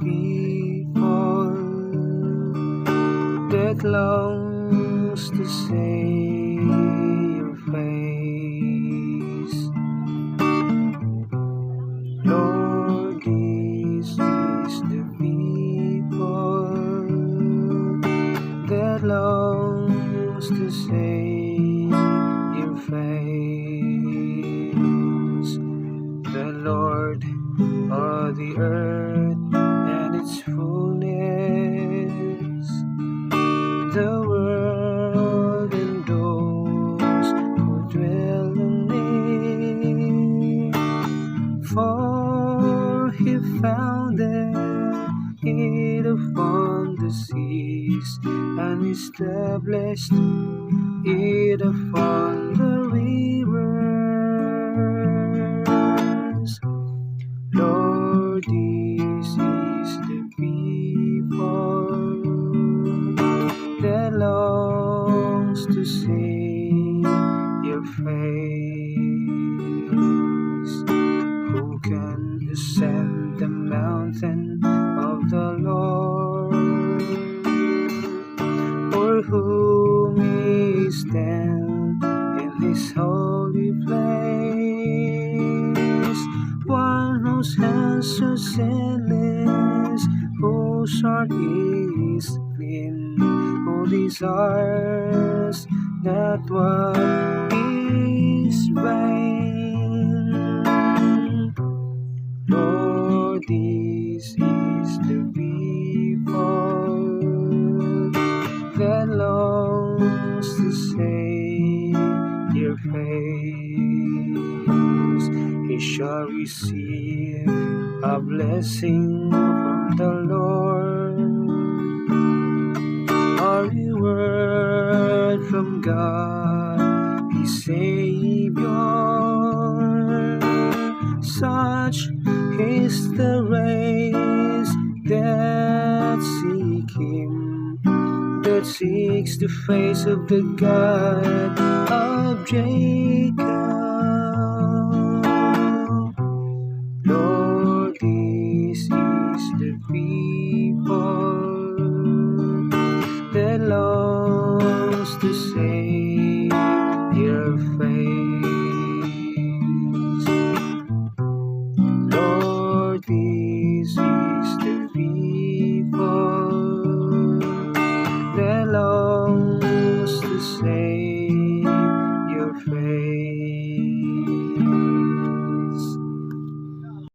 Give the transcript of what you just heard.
people that longs to see your face. Lord, this is the people that longs to see your face. The Lord of the earth and its fullness, the world and those who dwell in it. For he founded it upon the seas and established it upon the rivers. Lord, this is the people that longs to see your face. Who can ascend the mountain of the Lord, or who may stand in his holy place? One whose hands are sinless, whose heart is clean, who desires not what is vain. Lord, this is the people that longs to see your face. He shall receive a blessing from the Lord, a reward from God, his Savior. Such is the race that seek him, that seeks the face of the God of Jacob. Lord, this is the people that longs to see your face. Lord, this is the people that longs to see your face.